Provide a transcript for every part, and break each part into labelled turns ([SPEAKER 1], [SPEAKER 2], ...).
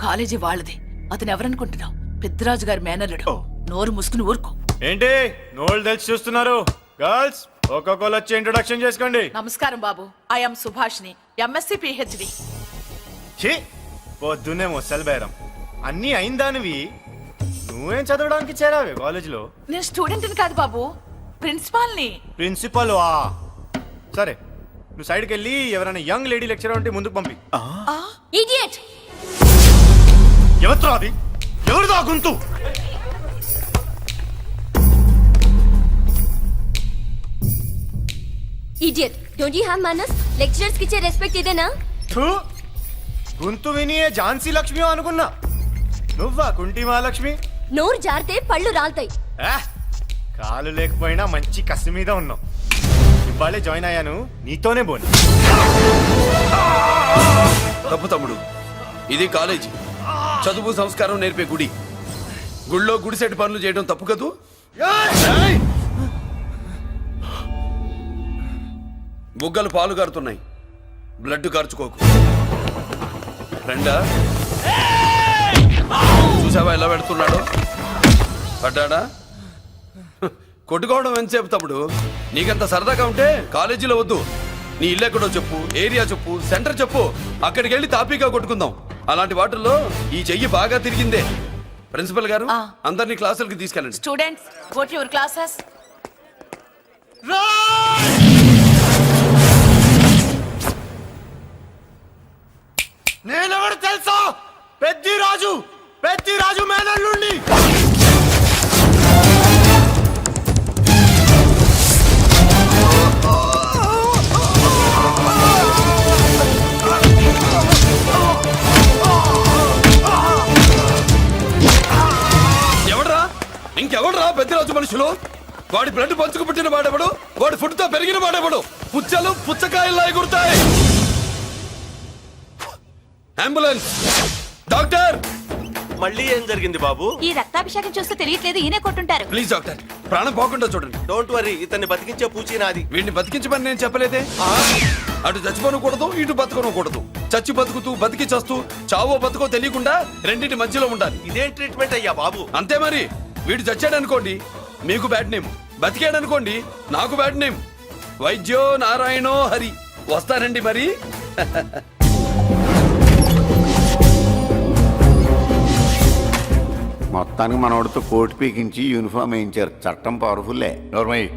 [SPEAKER 1] College వాళ్ళది. అతను ఎవరనుకుంటున్నావు? పెద్దరాజు గారి మేనల్లుడు. నోరు మూసుకుని ఊరుకో.
[SPEAKER 2] ఏంటి నోళ్ళు తెలిసి చూస్తున్నారు? గర్ల్స్ ఒక్కొక్కరు వచ్చి ఇంట్రొడక్షన్ చేసుకోండి.
[SPEAKER 1] నమస్కారం బాబు, ఐఎమ్ సుభాష్ని, ఎంఎస్సి పిహెచ్డి.
[SPEAKER 2] పొద్దున్నే ముసలి బేరం అన్నీ అయిందానివి. నువ్వేం చదవడానికి చేరావే కాలేజీలో?
[SPEAKER 1] నేను స్టూడెంట్ని కాదు బాబు, ప్రిన్సిపాల్ని.
[SPEAKER 2] ప్రిన్సిపల్ సరే, నువ్వు సైడ్కి వెళ్ళి ఎవరైనా యంగ్ లేడీ లెక్చరర్ ఉంటే ముందుకు పంపి.
[SPEAKER 1] ఇడియట్!
[SPEAKER 2] ఎవరితో అది? ఎవరిదో గుంతు?
[SPEAKER 3] Idiot! Don't you have manners? Lecturers కి ఇచ్చే రెస్పెక్ట్ ఇదేనా?
[SPEAKER 2] గుంతు విని ఝాన్సీ లక్ష్మి అనుకున్నా. నువ్వా కుంటి మహాలక్ష్మి?
[SPEAKER 3] నోరు జారితే పళ్ళు రాల్తాయి.
[SPEAKER 2] కాలు లేకపోయినా మంచి కసి మీద ఉన్నావు. ఇవాళే జాయిన్ అయ్యాను, నీతోనే బోని.
[SPEAKER 4] తప్పు తమ్ముడు, ఇది కాలేజీ, చదువు సంస్కారం నేర్పే గుడి. గుళ్ళో గుడిసెట్ పనులు చేయడం తప్పు కదూ? బుగ్గలు పాలు గారుతున్నాయి, బ్లడ్ కార్చుకోకు. ఫ్రెండా, చూసావా ఎలా పెడుతున్నాడు? పడ్డాడా? కొట్టుకోవడం ఎంతసేపు తమ్ముడు? నీకంత సరదాగా ఉంటే కాలేజీలో వద్దు. నీ ఇల్లు ఎక్కడో చెప్పు, ఏరియా చెప్పు, సెంటర్ చెప్పు, అక్కడికి వెళ్ళి తాపీగా కొట్టుకుందాం. అలాంటి వాటిల్లో ఈ చెయ్యి బాగా తిరిగిందే. ప్రిన్సిపల్ గారు, అందరినీ క్లాసులకి తీసుకెళ్ళండి.
[SPEAKER 1] Students, go to your classes.
[SPEAKER 2] నేనెవరు తెలుసా? పెద్దిరాజు, పెద్దిరాజు మేనల్లుండి.
[SPEAKER 4] ఎవడ్రా? ఇంకెవడ్రా పెద్దిరాజు మనుషులు? వాడి బ్లడ్ పంచుకు పుట్టిన వాడెవడు? వాడి ఫుడ్ తో పెరిగిన వాడెవడు? పుచ్చలు పుచ్చకాయల్లా ఎగురుతాయి. అంబులెన్స్! డాక్టర్!
[SPEAKER 5] మళ్ళీ ఏం జరిగింది బాబు?
[SPEAKER 1] ఈ రక్తాభిషేకం చూస్తే తెలియట్లేదు, ఈయనే కొట్టుంటారు.
[SPEAKER 4] ప్లీజ్ డాక్టర్, ప్రాణం పోకుండా చూడండి.
[SPEAKER 5] డోంట్ వరీ, ఇతన్ని బతికించే పూచి నాది.
[SPEAKER 4] వీడిని బతికించమని నేను చెప్పలేదే. అటు చచ్చిపోనకూడదు, ఇటు బతకనకూడదు. చచ్చి బతుకుతూ, బతికి చస్తూ, చావో బతుకో తెలియకుండా రెండింటి మధ్యలో ఉండాలి.
[SPEAKER 5] ఇదేం ట్రీట్మెంట్ అయ్యా బాబు?
[SPEAKER 4] అంతే మరి. వీడు చచ్చాడనుకోండి, మీకు బ్యాడ్ నేమ్. బతికాడనుకోండి, నాకు బ్యాడ్ నేమ్. వైద్యో నారాయణో హరి. వస్తారండి మరి.
[SPEAKER 6] మొత్తానికి మనోడితో కోట్ పీకించి యూనిఫామ్ వేయించారు. చట్టం పవర్ఫుల్లే.
[SPEAKER 7] నోర్మయ్య,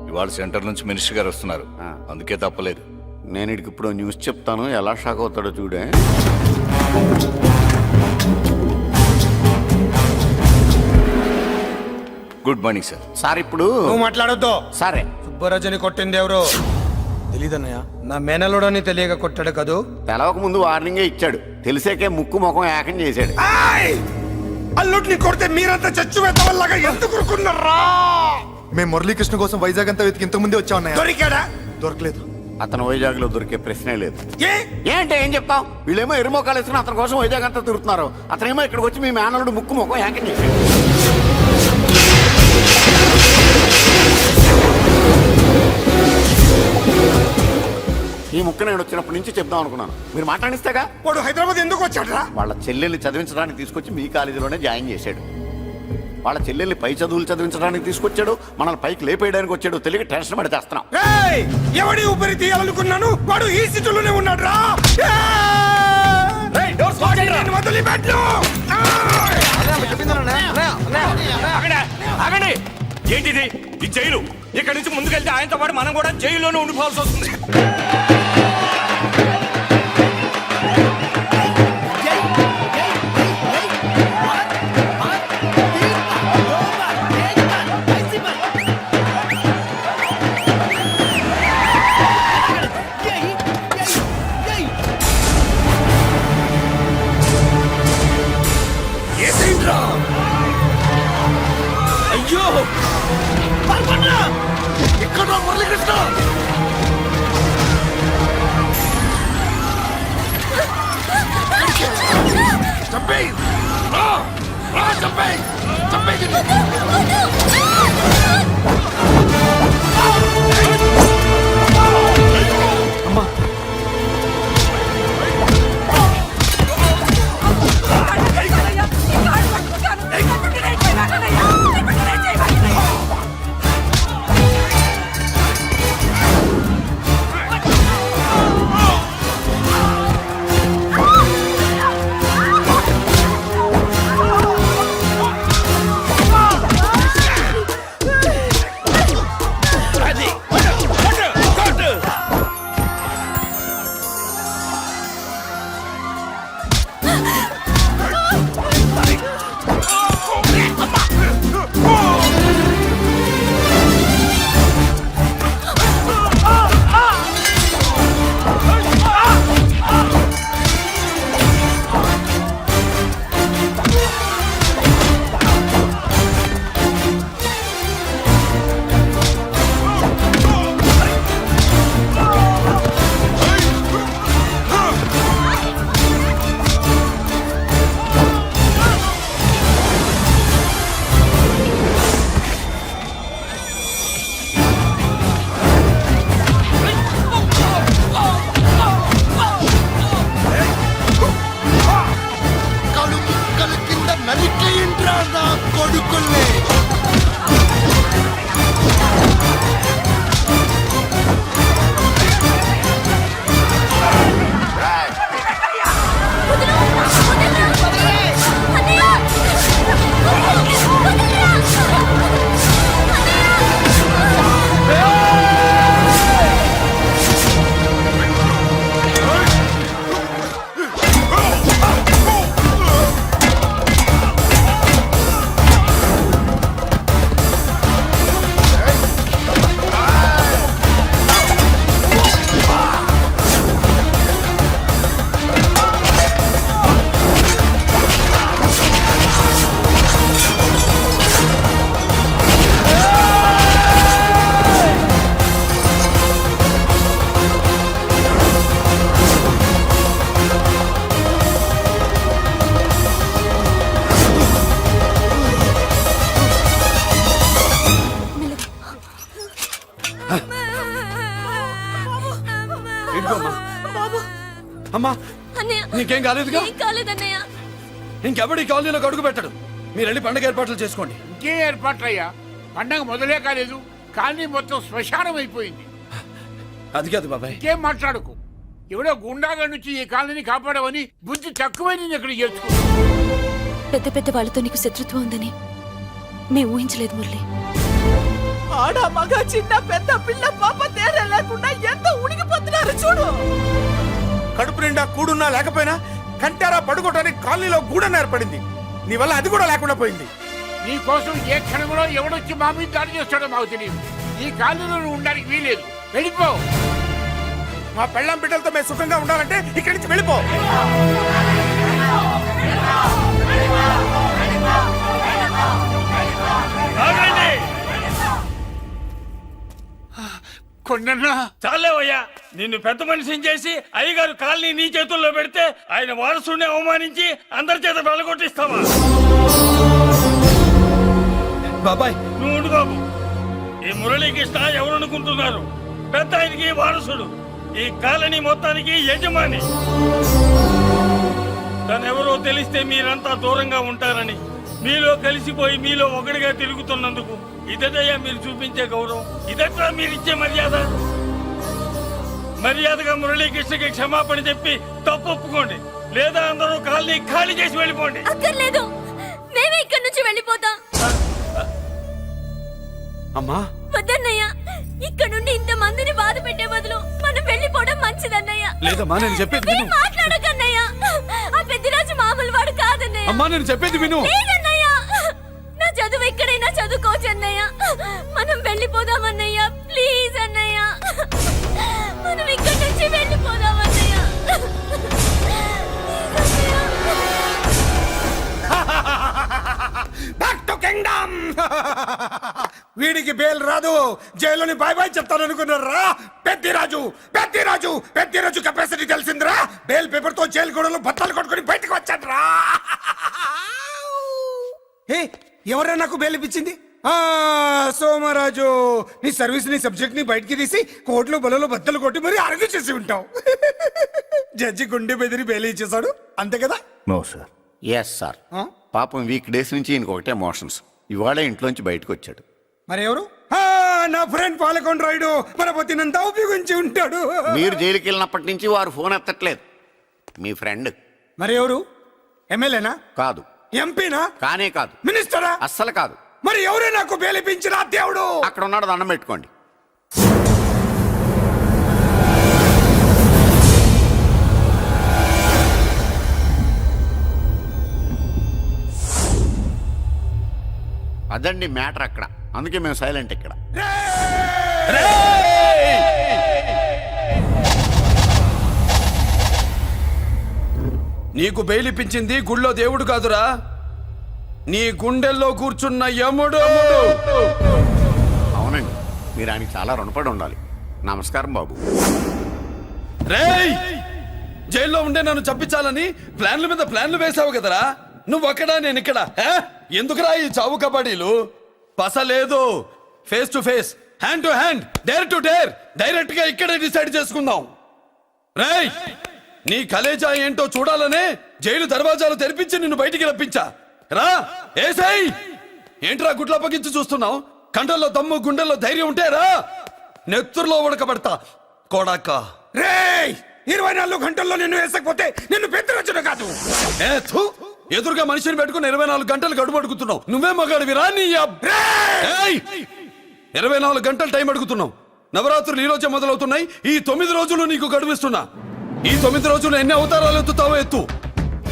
[SPEAKER 7] ఇవాళ సెంటర్ నుంచి మినిస్టర్ గారు వస్తున్నారు, అందుకే తప్పలేదు.
[SPEAKER 6] నేను ఇడికి ఇప్పుడు న్యూస్ చెప్తాను, ఎలా షాక్ అవుతాడో చూడే.
[SPEAKER 7] Good morning sir.
[SPEAKER 6] సార్ ఇప్పుడు
[SPEAKER 8] నువ్వు మాట్లాడొద్దు.
[SPEAKER 6] సరే,
[SPEAKER 8] సుబ్బరాజుని కొట్టింది ఎవరు? తెలీదన్నయ్య. నా మేనలోడని తెలియక కొట్టాడు కదూ.
[SPEAKER 6] తెలవక ముందు వార్నింగే ఇచ్చాడు, తెలిసాకే ముక్కు ముఖం ఏకం చేశాడు.
[SPEAKER 8] అల్లుడిని కొడితే మీరంతా చచ్చు వెతవల్లాగా ఎందుకు ఊరుకున్నారా?
[SPEAKER 9] మేము మురళీకృష్ణ కోసం వైజాగ్ అంతా వెతికి ఇంతకు ముందే వచ్చా ఉన్నాయా?
[SPEAKER 8] దొరికాడా?
[SPEAKER 9] దొరకలేదు.
[SPEAKER 6] అతను వైజాగ్ లో దొరికే ప్రశ్నే లేదు.
[SPEAKER 8] ఏ
[SPEAKER 6] ఏంటే ఏం చెప్తావు? వీళ్ళేమో ఎరుమోకాలు వేసుకుని అతని కోసం వైజాగ్ అంతా తిరుగుతున్నారు. అతనేమో ఇక్కడికి వచ్చి మీ మేనలుడు ముక్కు ముఖం ఏకం చేశాడు. ఈ ముక్క నేను వచ్చినప్పటి నుంచి చెప్దాం అనుకున్నాను, మీరు మాట్లాడిస్తేగా.
[SPEAKER 8] వాడు హైదరాబాద్ ఎందుకు వచ్చాడురా?
[SPEAKER 6] వాళ్ళ చెల్లెల్ని చదివించడానికి తీసుకొచ్చి మీ కాలేజీలోనే జాయిన్ చేశాడు. వాళ్ళ చెల్లెల్ని పై చదువులు చదివించడానికి తీసుకొచ్చాడు, మనల్ని పైకి లేపేయడానికి వచ్చాడు. తెలియక టెన్షన్ పడి చేస్తున్నాం.
[SPEAKER 8] ఎవడి ఊపిరి తీయాలనుకున్నాను, వాడు ఈ స్థితిలోనే ఉన్నాడు రా.
[SPEAKER 5] ఏంటిది? ఈ జైలు. ఇక్కడ నుంచి ముందుకెళ్తే ఆయనతో పాటు మనం కూడా జైల్లోనే ఉండిపోవాల్సి వస్తుంది.
[SPEAKER 4] అయ్యో, ఇక్కడ మురళీకృష్ణ!
[SPEAKER 8] కొడుకుల్ని.
[SPEAKER 4] అమ్మా
[SPEAKER 3] అన్నయ్య
[SPEAKER 4] నీకేం కాలేదుగా?
[SPEAKER 3] ఏం కాలేదన్నయ్య.
[SPEAKER 4] ఇంకెవడి కాలనీలో అడుగు పెట్టడు. మీరు వెళ్ళి పండుగ ఏర్పాట్లు చేసుకోండి.
[SPEAKER 10] ఇంకే ఏర్పాట్లయ్యా, పండగ మొదలే కాలేదు, కాలనీ మొత్తం శ్మశానం అయిపోయింది.
[SPEAKER 4] అది కాదు బాబాయ్.
[SPEAKER 10] ఇంకేం మాట్లాడుకు. ఎవడో గుండాగా నుంచి ఈ కాలనీని కాపాడవని బుద్ధి తక్కువై నేను ఇక్కడ చేర్చుకున్నా.
[SPEAKER 3] పెద్ద పెద్ద వాళ్ళతో నీకు శత్రుత్వం ఉందని మేము ఊహించలేదు మురళి.
[SPEAKER 1] ఆడ మగ చిన్న పెద్ద పిల్ల పాప తేడా లేకుండా ఎంత ఉడికిపోతున్నారు చూడు.
[SPEAKER 8] కడుపు నిండా కూడున్నా లేకపోయినా కంటారా పడుకోవటానికి కాలనీలో గూడన్న ఏర్పడింది. నీ వల్ల అది కూడా లేకుండా పోయింది.
[SPEAKER 10] నీ కోసం ఏ క్షణంలో ఎవడొచ్చి మా మీద దాడి చేస్తాడో మాకు తెలియదు. ఈ కాలనీలో నువ్వు ఉండడానికి వీలేదు. వెళ్ళిపో.
[SPEAKER 8] మా పెళ్ళాం బిడ్డలతో మేము సుఖంగా ఉండాలంటే ఇక్కడి నుంచి వెళ్ళిపో.
[SPEAKER 10] కొండన్నా
[SPEAKER 5] చాలేవయ్యా, నిన్ను పెద్ద మనిషిని చేసి అయ్యగారు కాలనీ నీ చేతుల్లో పెడితే ఆయన వారసుని అవమానించి అందరి చేత వెళ్ళగొట్టిస్తావా?
[SPEAKER 4] బాబాయ్
[SPEAKER 5] నువ్వు ఉండు బాబు. ఈ మురళీకృష్ణ ఎవరనుకుంటున్నారు? పెద్ద ఆయనకి వారసుడు, ఈ కాలనీ మొత్తానికి యజమాని. తనెవరో తెలిస్తే మీరంతా దూరంగా ఉంటారని మీలో కలిసిపోయి మీలో ఒకటిగా తిరుగుతున్నందుకు ఇదటయ్యా మీరు చూపించే గౌరవం, ఇదట్లా మీరిచ్చే మర్యాద. మర్యాదగా మురళీకృష్ణకి క్షమాపణ చెప్పి తప్పు ఒప్పుకోండి, లేదా అందరూ కాలనీ ఖాళీ చేసి వెళ్ళిపోండి.
[SPEAKER 3] అక్కర్లేదు, మేమే ఇక్కడి నుంచి వెళ్ళిపోతాం.
[SPEAKER 4] అమ్మా
[SPEAKER 3] వద్దన్నయ్య, ఇక్కడ నుండి ఇంత మందిని బాధ పెట్టే బదులు మనం వెళ్ళిపోవడం మంచిదన్నయ్య.
[SPEAKER 4] లేదమ్మా, నేను చెప్పేది విను.
[SPEAKER 3] మాట్లాడకన్నయ్య, ఆ పెద్దిరాజు మామూలు వాడు కాదన్నయ్య.
[SPEAKER 4] అమ్మా నేను చెప్పేది విను.
[SPEAKER 3] లేదన్నయ్య, నా చదువు ఎక్కడైనా చదువుకోవచ్చు అన్నయ్య. మనం వెళ్ళిపోదామన్నయ్య, ప్లీజ్ అన్నయ్య. మనం ఇక్కడి నుంచి వెళ్ళిపోదామన్నయ్య.
[SPEAKER 8] Back to kingdom. వీడికి బెయిల్ రాదు, జైల్లోని బాయ్ బాయ్ చెప్తాను అనుకున్నారా? పెద్దిరాజు కెపాసిటీ తెలిసిందిరా. బెయిల్ పేపర్ తో జైలు గోడలు బత్తలు కొట్టుకుని బయటకు వచ్చాడ్రా. ఎవరైనా నాకు బెయిల్ ఇప్పించింది? సోమరాజు, నీ సర్వీస్ నీ సబ్జెక్ట్ ని బయటికి తీసి కోట్లు బలలో బద్దలు కొట్టి మరి అరుగు చేసి ఉంటావు. జడ్జి గుండె బెదిరి బెయిల్ ఇచ్చేసాడు, అంతే కదా?
[SPEAKER 6] No sir. Yes sir. పాపం వీక్ డేస్ నుంచి ఇంకొకటే ఎమోషన్స్. ఇవాళ ఇంట్లోంచి బయటకు వచ్చాడు.
[SPEAKER 8] మరి ఎవరు? నా ఫ్రెండ్ పాలకొండ రాయుడు మన పొత్తినంతా ఉపయోగించి ఉంటాడు.
[SPEAKER 6] మీరు జైలుకి వెళ్ళినప్పటి నుంచి వారు ఫోన్ ఎత్తట్లేదు. మీ ఫ్రెండ్.
[SPEAKER 8] మరి ఎవరు? ఎమ్మెల్యేనా?
[SPEAKER 6] కాదు.
[SPEAKER 8] ఎంపీనా?
[SPEAKER 6] కానే కాదు.
[SPEAKER 8] మినిస్టరా?
[SPEAKER 6] అస్సలు కాదు.
[SPEAKER 8] మరి ఎవరే నాకు బేలిపించిన దేవుడు?
[SPEAKER 6] అక్కడ ఉన్నాడు, దండం పెట్టుకోండి. అదండి మ్యాటర్ అక్కడ. అందుకే మేము సైలెంట్ ఇక్కడ.
[SPEAKER 4] నీకు బెయిలిపించింది గుళ్ళో దేవుడు కాదురా, నీ గుండెల్లో కూర్చున్న యముడు.
[SPEAKER 6] అవునండి, మీరు ఆయనకి చాలా రుణపడి ఉండాలి. నమస్కారం బాబు.
[SPEAKER 4] రేయ్, జైల్లో ఉండే నన్ను చంపించాలని ప్లాన్ల మీద ప్లాన్లు వేసావు కదరా. నువ్వు అక్కడా నేను ఇక్కడ. ఎందుకురా ఈ చావు కబడ్డీలు? పస లేదు. Face to face, hand to hand, dare to dare, direct గా ఇక్కడే డిసైడ్ చేసుకుందాం. రేయ్, నీ కలేజా ఏంటో చూడాలనే జైలు దర్వాజాలు తెరిపించి నిన్ను బయటికి రప్పించా. రా ఏసై, ఏంట్రా గుడ్ల పగించి చూస్తున్నావు? కండల్లో దమ్ము గుండెల్లో ధైర్యం ఉంటేరా నెత్తురులో ఉడకబడతా కొడాక.
[SPEAKER 8] రేయ్ 24 గంటల్లో నిన్ను వేసకపోతే నిన్ను పెద్దరచ్చుడు కాదు.
[SPEAKER 4] ఎదురుగా మనిషిని పెట్టుకుని 24 గంటలు గడుపు అడుగుతున్నావు. నువ్వే మగాడివిరా నీ 24 గంటలు టైం అడుగుతున్నావు. నవరాత్రులు ఈ రోజే మొదలవుతున్నాయి. ఈ 9 రోజులు నీకు గడువిస్తున్నా. ఈ 9 రోజులు ఎన్ని అవతారాలు ఎత్తుతావో ఎత్తు.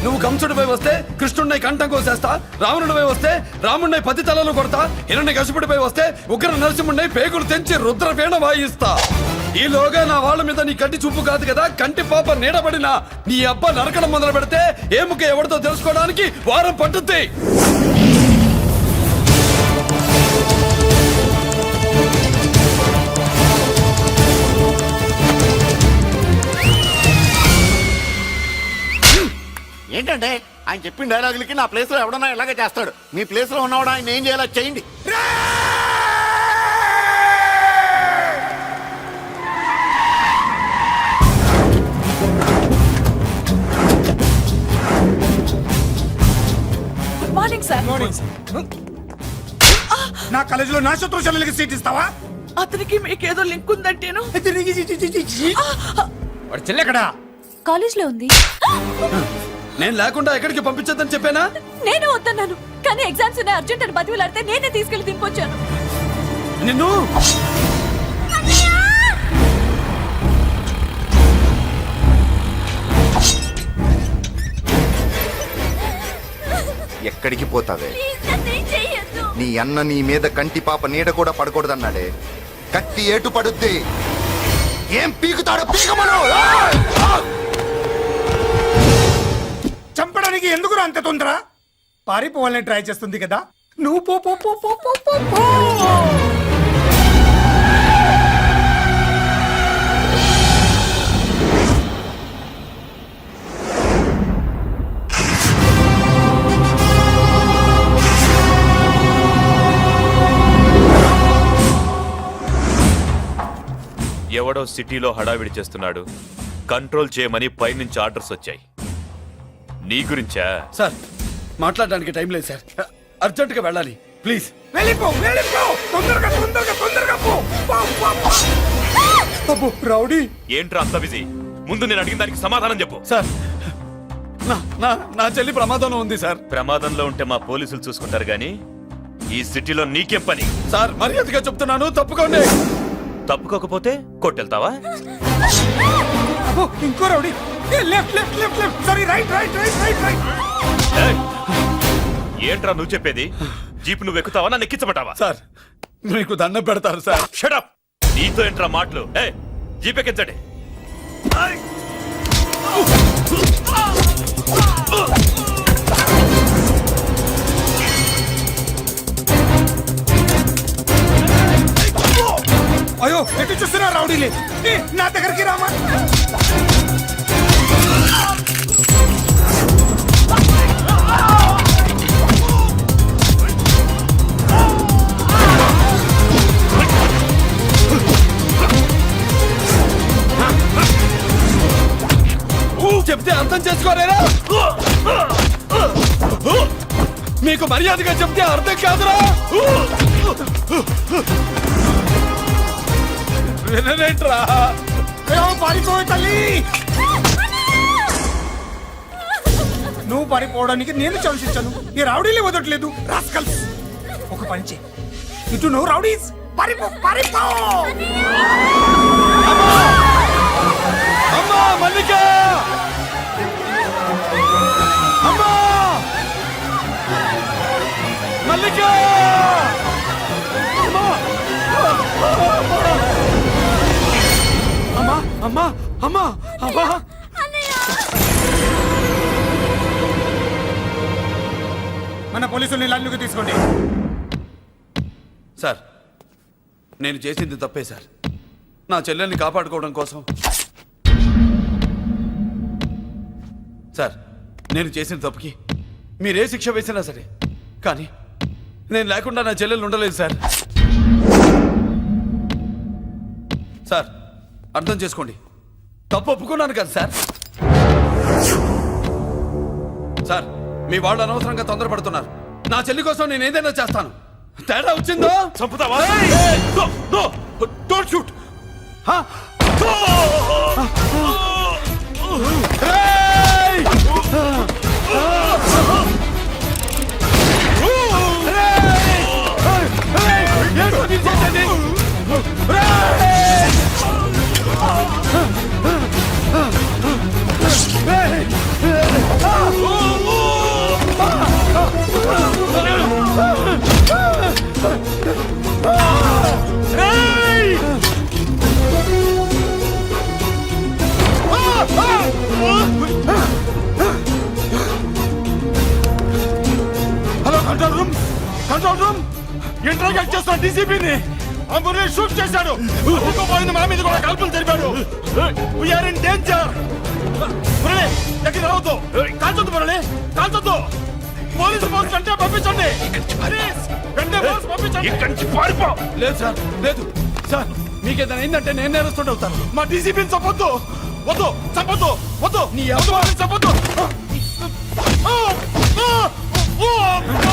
[SPEAKER 4] నువ్వు కంసుడిపై వస్తే కృష్ణుడిని కంఠం కోసేస్తా, రావణుడిపై వస్తే రాముడిని 10 తలలు కొడతా, హిరణ్యకశిపుడిపై వస్తే ఉగ్ర నరసింహుడిని పేగులు తెంచి రుద్రపీణ వాయిస్తా. ఈలోగా నా వాళ్ళ మీద నీ కంటి చూపు కాదు కదా, కంటి పాప నీడబడిన నీ అబ్బ నరకడం మొదలు పెడితే ఏముక ఎవరితో తెలుసుకోవడానికి వారం పట్టుద్ది.
[SPEAKER 6] ఏంటంటే ఆయన చెప్పిన డైలాగులకి నా ప్లేస్ లో ఎవడన్నా ఇలాగే చేస్తాడు. మీ ప్లేస్ లో ఉన్నవాడు ఆయన ఏం చేయాలో చేయండి.
[SPEAKER 1] Good morning sir.
[SPEAKER 8] నా కాలేజీలో నా శత్రు చెల్లెలకి సీట్ ఇస్తావా?
[SPEAKER 1] అతనికి మీకేదో లింక్ ఉందంటేను.
[SPEAKER 8] వాడు చెల్లెక్కడా?
[SPEAKER 3] కాలేజ్ లో ఉంది.
[SPEAKER 4] నేను లేకుండా ఎక్కడికి పంపించొద్దని చెప్పానా?
[SPEAKER 3] నేను వద్దన్నాను, కానీ ఎగ్జామ్స్ ఉన్నాయి అర్జెంట్ అని బతిలాడితే నేనే తీసుకెళ్లి దింపొచ్చాను.
[SPEAKER 4] నిన్ను
[SPEAKER 9] ఎక్కడికి పోతావే?
[SPEAKER 3] ప్లీజ్ నన్ను ఏం చెయ్యొద్దు.
[SPEAKER 9] నీ అన్న నీ మీద కంటి పాప నీడ కూడా పడకూడదన్నాడే. కత్తి ఏటు పడుద్ది. ఏం పీకుతాడో పీకమను.
[SPEAKER 8] చంపడానికి ఎందుకు అంత తొందర? పారిపోవాలని ట్రై చేస్తుంది కదా. నువ్వు పో పో పో పో పో పో పో.
[SPEAKER 11] ఎవడో సిటీలో హడావిడి చేస్తున్నాడు, కంట్రోల్ చేయమని పైనుంచి ఆర్డర్స్ వచ్చాయి. నీ గురించా?
[SPEAKER 4] సార్ మాట్లాడడానికి టైం లేదు సార్, అర్జెంట్ గా వెళ్ళాలి ప్లీజ్.
[SPEAKER 8] వెళ్ళిపో వెళ్ళిపో, తొందరగా తొందరగా తొందరగా పో. అబ్బో రౌడీ.
[SPEAKER 11] ఏంట్రా అంత బిజీ? ముందు నేను అడిగిన దానికి సమాధానం చెప్పు.
[SPEAKER 4] సార్ నా చెల్లి ప్రమాదంలో ఉంది సార్.
[SPEAKER 11] ప్రమాదంలో ఉంటే మా పోలీసులు చూసుకుంటారు గాని ఈ సిటీలో నీకేం పని?
[SPEAKER 4] సార్ మర్యాదగా చెప్తున్నాను, తప్పుకోండి.
[SPEAKER 11] తప్పుకోకపోతే కొట్టెళ్తావా?
[SPEAKER 8] అబ్బో ఇంకో rowdy. Left left left left, sorry right right right right right.
[SPEAKER 11] ఏయ్! ఏంట్రా నువ్వు చెప్పేది? జీప్ నువ్వు ఎక్కుతావా, నన్ను ఎక్కించమంటావా?
[SPEAKER 4] సార్ మీకు దండం పెడతారు సార్.
[SPEAKER 11] షటప్! నీతో ఏంట్రా మాటలు? జీప్ ఎక్కించండి.
[SPEAKER 8] అయ్యో ఎటు చూస్తున్నా రౌడీలే. నా దగ్గరికి రామా.
[SPEAKER 4] చెప్తే అర్థం చేసుకోలేరా? మీకు మర్యాదగా చెప్తే అర్థం కాదురా? వినరేంట్రా?
[SPEAKER 8] పారిపోయి తల్లి. నువ్వు పారిపోవడానికి నేను ఛాన్స్ ఇచ్చాను. ఈ రౌడీలే వదట్లేదు. రాస్కల్స్. ఒక పని చేయి, ఇటు నువ్వు రౌడీస్ పారిపో పారిపో.
[SPEAKER 4] అమ్మా మల్లిక! అమ్మా మల్లిక! అమ్మా అమ్మా అమ్మా అమ్మా!
[SPEAKER 8] మన పోలీసుల్ని లైన్లోకి తీసుకోండి.
[SPEAKER 4] సార్ నేను చేసింది తప్పే సార్. నా చెల్లెల్ని కాపాడుకోవడం కోసం సార్ నేను చేసిన తప్పుకి మీరే శిక్ష వేసినా సరే, కానీ నేను లేకుండా నా చెల్లెలు ఉండలేదు సార్. సార్ అర్థం చేసుకోండి, తప్పు ఒప్పుకున్నాను కదా సార్. సార్ మీ వాళ్ళు అనవసరంగా తొందరపడుతున్నారు. నా చెల్లి కోసం నేను ఏదైనా చేస్తాను. తేడా వచ్చిందో
[SPEAKER 11] చంపుతావా?
[SPEAKER 4] Don't shoot.
[SPEAKER 2] Hello control room, control room. Interrogate చేస్తున్న డీసీపీని అంబులెన్స్ షూట్ చేశాడు. పోయిన మా మీద కూడా కాల్పులు జరిపాడు. We are in danger. మురళి దగ్గర రావద్దు, కాల్చొద్దు మురళి, కాల్చొద్దు. పోలీసు ఫోర్స్ వెంటనే పంపించండి. ప్లీజ్, వెంటనే ఫోర్స్ పంపించండి.
[SPEAKER 11] ఇక్కడి నుంచి పారిపో.
[SPEAKER 4] లేదు సార్, లేదు సార్. మీకేదైనా అయిందంటే నేను నేరస్తుడు అవుతాను.
[SPEAKER 2] మా డీసీపీని చంపొద్దు, వద్దు, చంపొద్దు, వద్దు,
[SPEAKER 4] నీ
[SPEAKER 2] వద్దు, వాళ్ళని చంపొద్దు.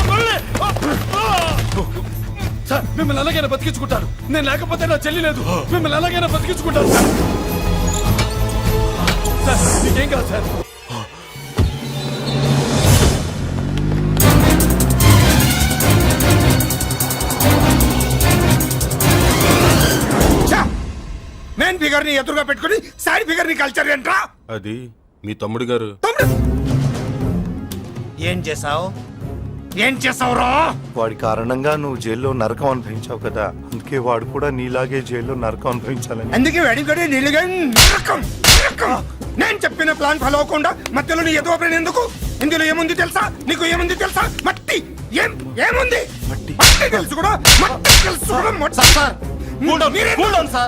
[SPEAKER 2] మురళి,
[SPEAKER 4] సార్ మిమ్మల్ని అలాగైనా బతికించుకుంటాను. నేను లేకపోతే నా చెల్లి లేదు. మిమ్మల్ని అలాగైనా బతికించుకుంటాను సార్. సార్ మీకేం కాదు సార్.
[SPEAKER 8] మెయిన్ ఫిగర్ ని ఎదురుగా పెట్టుకుని సైడ్ ఫిగర్ ని కల్చర్ ఏంట్రా?
[SPEAKER 7] అది మీ తమ్ముడు గారు.
[SPEAKER 8] ఏం చేసావు? ఏం చేసావురా?
[SPEAKER 7] వాడి కారణంగా నువ్వు జైల్లో నరకం అనుభవించావు కదా, అందుకే వాడు కూడా నీలాగే జైల్లో నరకం అనుభవించాలని.
[SPEAKER 8] అందుకే వెడిగడి నిలుగా నరకం నరకం. నేను చెప్పిన ప్లాన్ ఫాలో అవ్వకుండా మధ్యలో నీ ఎదురు పడిన ఎందుకు? ఇందులో ఏముంది తెలుసా? నీకు ఏముంది తెలుసా? మట్టి. ఏముంది? మట్టి తెలుసు కూడా, మట్టి తెలుసు కూడా.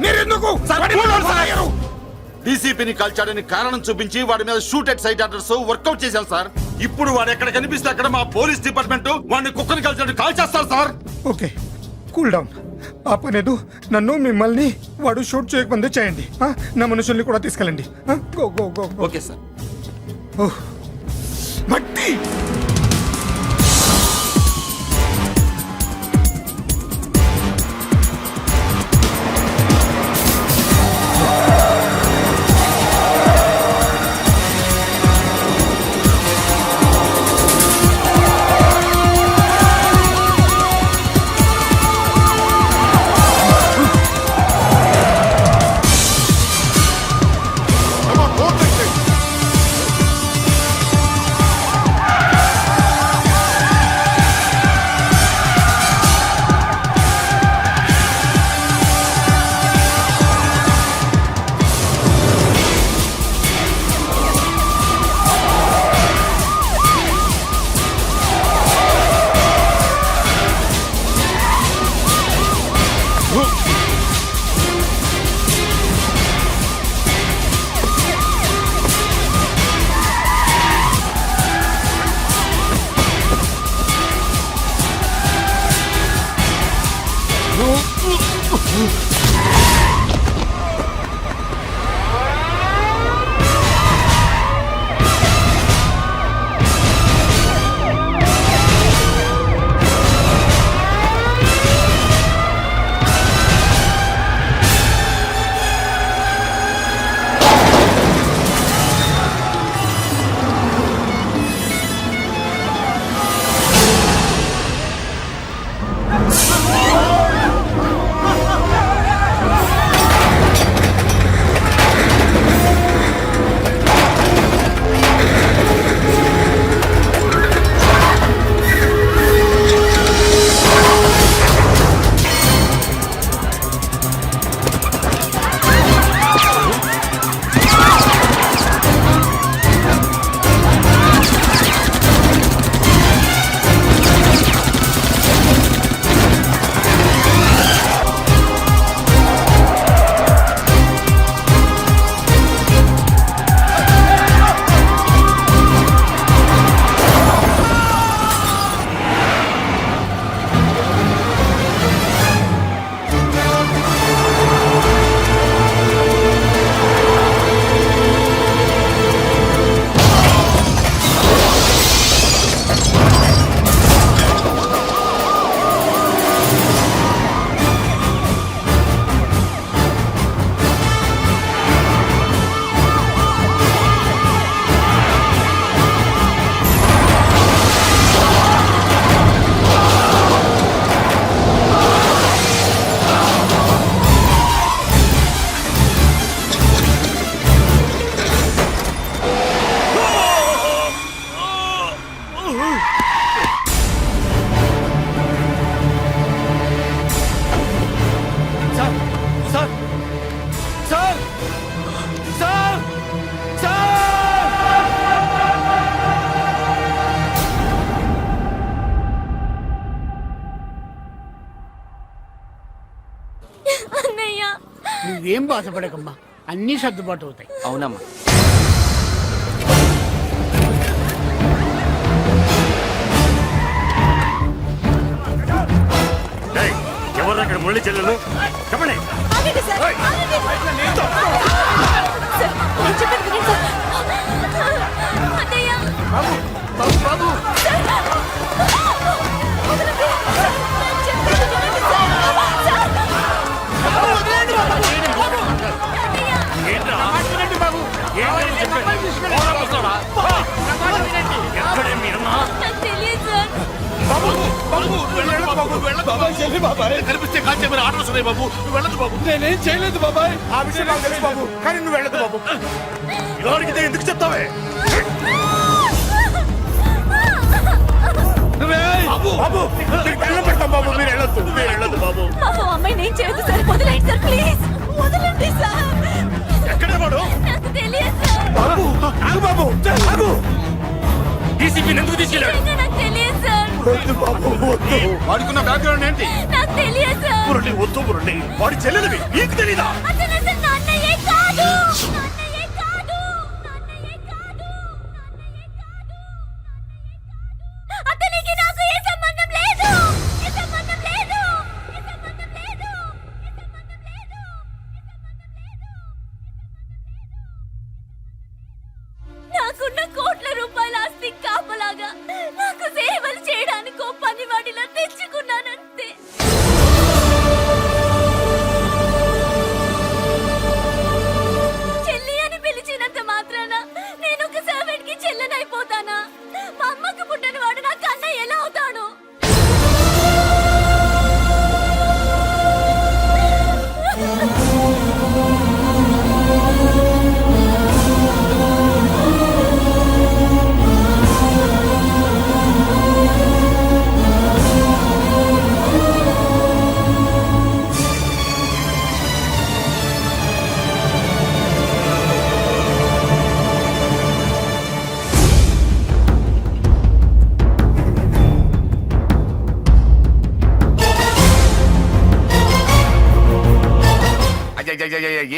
[SPEAKER 8] మీరెందుకు
[SPEAKER 6] డీసీపీని కాల్చాడని కారణం చూపించి వాడి మీద shoot at sight orders work out చేశాం సార్. ఇప్పుడు వాడు ఎక్కడ కనిపిస్తే అక్కడ మా పోలీస్ డిపార్ట్మెంట్ వాడిని కుక్కని కాల్చాడు కాల్ చేస్తారు సార్.
[SPEAKER 8] Okay, cool down. ఆ పనేదు నన్ను మిమ్మల్ని వాడు షూట్ చేయకముందే చేయండి. నా మనుషుల్ని కూడా తీసుకెళ్ళండి. Go go go.
[SPEAKER 6] Okay sir.
[SPEAKER 8] మట్టి.
[SPEAKER 2] Sir sir sir sir sir
[SPEAKER 3] అన్నయ్య
[SPEAKER 10] నువ్వేం బాధపడకమ్మా, అన్నీ సర్దుబాటు అవుతాయి.
[SPEAKER 1] అవునమ్మా.
[SPEAKER 2] ఎవరు అక్కడ మురళి చెల్లెలు చెప్పండి.
[SPEAKER 3] ఆగండి సార్, ఆగండి. సార్, నేను చెప్పేది వినండి సార్. అన్నయ్య
[SPEAKER 1] బాబు బాబు బాబు
[SPEAKER 3] వదలండి. నేను చెప్పేది వినండి సార్. సార్.
[SPEAKER 1] వదిలేయండి బాబు.
[SPEAKER 3] అన్నయ్య
[SPEAKER 10] వినండి బాబు,
[SPEAKER 3] నాకు తెలియదు సార్.
[SPEAKER 2] బాబాయ్ చెల్లి బాబాయ్ కనిపిస్తే కాల్చే ఆర్డర్స్ ఉన్నాయి బాబు. నువ్వు వెళ్ళదు బాబు. నేనేం చేయలేదు బాబాయ్.
[SPEAKER 8] ఆ విషయం నాకు తెలుసు బాబు, కానీ నువ్వు వెళ్ళదు బాబు.
[SPEAKER 2] ఎవరికి ఎందుకు చెప్తావే? బాబు బాబు
[SPEAKER 8] నీకు దండం పెడతాం బాబు, మీరు వెళ్ళొద్దు.
[SPEAKER 2] మీరు వెళ్ళదు బాబు.
[SPEAKER 3] మా అమ్మాయి నేను చేయదు సార్. వదిలేండి సార్, ప్లీజ్ వదలండి సార్.
[SPEAKER 2] ఎక్కడే వాడు?
[SPEAKER 3] నాకు తెలియదు సార్.
[SPEAKER 2] బాబు ఆగు బాబు ఆగు. డీసీపీని ఎందుకు తీసుకెళ్ళాడు?
[SPEAKER 3] నిజంగా నాకు తెలియదు సార్.
[SPEAKER 2] వద్దు బాబు వద్దు. వాడుకున్న బ్యాక్గ్రౌండ్ ఏంటి?
[SPEAKER 3] నాకు తెలియదు సార్.
[SPEAKER 2] మురళి వద్దు మురళి. వాడి చెల్లెలివి నీకు తెలీదా?
[SPEAKER 3] అతను అసలు నా అన్నయ్యే కాదు. నా అన్నయ్యే కాదు. నా అన్నయ్యే కాదు. అతనికి నాకు ఏ సంబంధం లేదు. ఏ సంబంధం లేదు. ఏ సంబంధం లేదు. ఏ సంబంధం లేదు. నాకున్న కోట్ల రూపాయల ఆస్తి కాపలాగా నాకు సేవలు చేయడానికి ఓ పనివాడిలా తెచ్చుకున్నానంతే. చెల్లి అని పిలిచినంత మాత్రాన నేను ఒక సర్వెంట్ కి చెల్లెనైపోతానా? మా అమ్మకు పుట్టిన వాడు నాకు అన్నయ్య ఎలా అవుతాడు?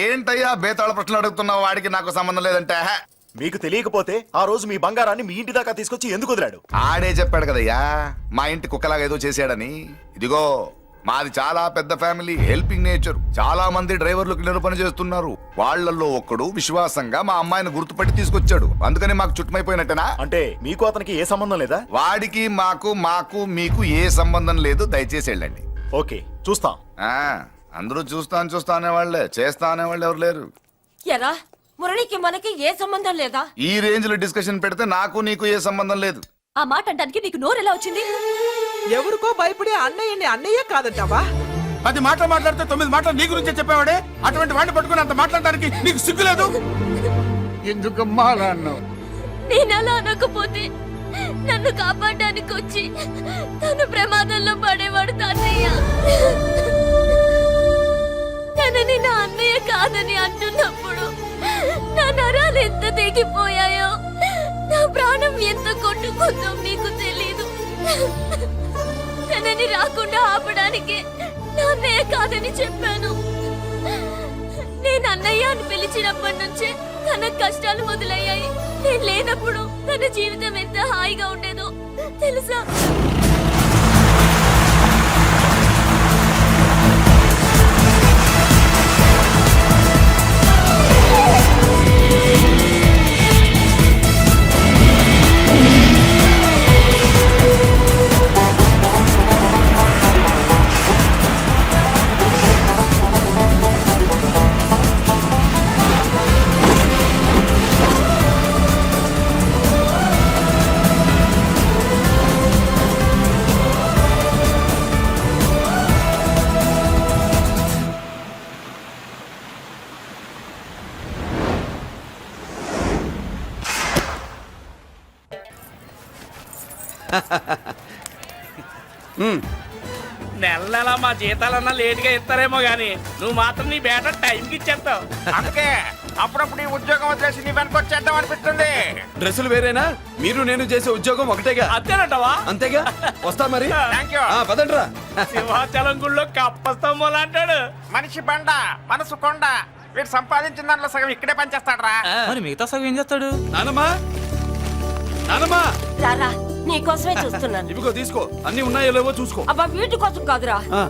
[SPEAKER 9] ఏంటయ్యా బేతాళ ప్రశ్నలు అడుగుతున్నావు? వాడికి నాకు సంబంధం లేదంటే
[SPEAKER 2] మీకు తెలియకపోతే ఆ రోజు మీ బంగారాన్ని మీ ఇంటి దాకా తీసుకొచ్చి ఎందుకు వదిలాడు?
[SPEAKER 9] ఆడే చెప్పాడు కదయ్యా మా ఇంటి కుక్కలాగా ఏదో చేశాడని. ఇదిగో మాది చాలా పెద్ద ఫ్యామిలీ, హెల్పింగ్ నేచర్. చాలా మంది డ్రైవర్లు క్లీనర్ పని చేస్తున్నారు. వాళ్ళల్లో ఒక్కడు విశ్వాసంగా మా అమ్మాయిని గుర్తుపట్టి తీసుకొచ్చాడు. అందుకని మాకు చుట్టుమైపోయినట్టేనా?
[SPEAKER 2] అంటే మీకు అతనికి ఏ సంబంధం లేదా?
[SPEAKER 9] వాడికి మాకు మీకు ఏ సంబంధం లేదు. దయచేసి వెళ్ళండి.
[SPEAKER 2] ఓకే చూస్తాం.
[SPEAKER 9] అందరూ చూస్తా అనేవాళ్లే, చేస్తా అనేవాళ్ళు ఎవరు లేరు.
[SPEAKER 3] ఎరా మురళికి మనకి ఏ సంబంధం లేదా?
[SPEAKER 9] ఈ రేంజ్ లో డిస్కషన్ పెడితే నాకు నీకు ఏ సంబంధం లేదు.
[SPEAKER 3] ఆ మాట అంటానికి నీకు నోరు ఎలా వచ్చింది?
[SPEAKER 1] ఎవరికో భయపడి అన్నయ్యని అన్నయ్య కాదంటావా?
[SPEAKER 8] 10 మాటలు మాట్లాడితే 9 మాటలు నీ గురించే చెప్పేవాడే. అటువంటి వాడిని పట్టుకుని అంత మాట్లాడడానికి నీకు సిగ్గులేదు?
[SPEAKER 10] ఎందుకమ్మా అలా అన్నావు?
[SPEAKER 3] నేను అలా అనకపోతే నన్ను కాపాడడానికి వచ్చి తను ప్రమాదంలో పడేవాడు తాతయ్య. తనని నా అన్నయ్య కాదని అంటున్నప్పుడు నా నరాలు ఎంత తెగిపోయాయో, నా ప్రాణం ఎంత కొట్టుకుందో మీకు తెలీదు. తనని రాకుండా ఆపడానికి నా అన్నయ్య కాదని చెప్పాను. నేను అన్నయ్య అని పిలిచినప్పటి నుంచే తన కష్టాలు మొదలయ్యాయి. నేను లేనప్పుడు తన జీవితం ఎంత హాయిగా ఉండేదో తెలుసా?
[SPEAKER 5] నెల నెల మా జీతాలన్నా లేటుగా ఇస్తారేమో గాని నువ్వు మాత్రం నీ బేట టైంకి ఇచ్చేస్తావు.
[SPEAKER 10] అందుకే అప్పుడప్పుడు ఈ ఉద్యోగం వదిలేసి నీ వెనక వచ్చేద్దాం అనిపిస్తుంది.
[SPEAKER 4] డ్రెస్సులు వేరేనా? మీరు నేను చేసే ఉద్యోగం ఒకటేగా.
[SPEAKER 5] అంతేనంటావా?
[SPEAKER 4] అంతేగా. వస్తా మరి.
[SPEAKER 10] Thank you.
[SPEAKER 4] పదండ్రా.
[SPEAKER 5] సింహాచలం గుళ్ళో కప్పస్తంభం అంటాడు.
[SPEAKER 10] మనిషి బండ మనసు కొండ. వీడు సంపాదించిన దాంట్లో సగం ఇక్కడే పనిచేస్తాడు.
[SPEAKER 1] మరి మిగతా సగం ఏం చేస్తాడు?
[SPEAKER 4] నానమ్మా, నానమ్మా,
[SPEAKER 3] రారా నీకోసమే చూస్తున్నాను.
[SPEAKER 4] ఇవిగో తీసుకో. అన్ని ఉన్నాయో లేవో చూసుకో.
[SPEAKER 3] అబ్బా వీటి కోసం కాదురా,
[SPEAKER 4] ఆ,